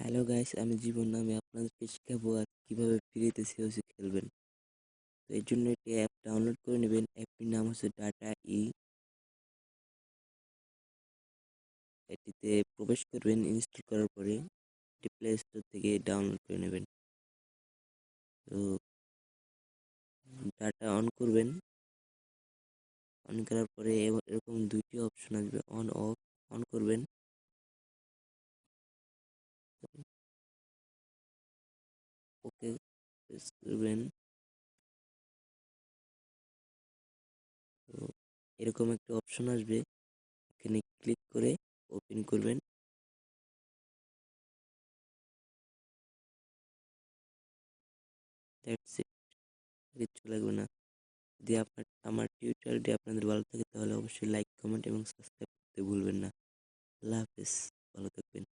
Hello guys, আমি জীবন। আমি আপনাদেরকে শেখাবো আর কিভাবে ফ্রিতে সিওসি খেলবেন। তো এর জন্য একটি অ্যাপ ডাউনলোড করে নেবেন। অ্যাপটির নাম হচ্ছে ডাটা ই। এটিতে প্রবেশ করবেন। ইনস্টল করার পরে এটি প্লে স্টোর থেকে ডাউনলোড করে নেবেন। তো ডাটা অন করবেন। অন করার পরে এরকম দুইটি অপশন আসবে, অন অফ। অন করবেন। ওকে প্রেস করবেন। তো এরকম একটা অপশন আসবে, এখানে ক্লিক করে ওপেন করবেন। দ্যাটস ইট, কিচ্ছু লাগবে না। যদি আমার টিউটোরিয়ালটি আপনাদের ভালো থাকে তাহলে অবশ্যই লাইক, কমেন্ট এবং সাবস্ক্রাইব করতে ভুলবেন না। আল্লাহ হাফেজ, ভালো থাকবেন।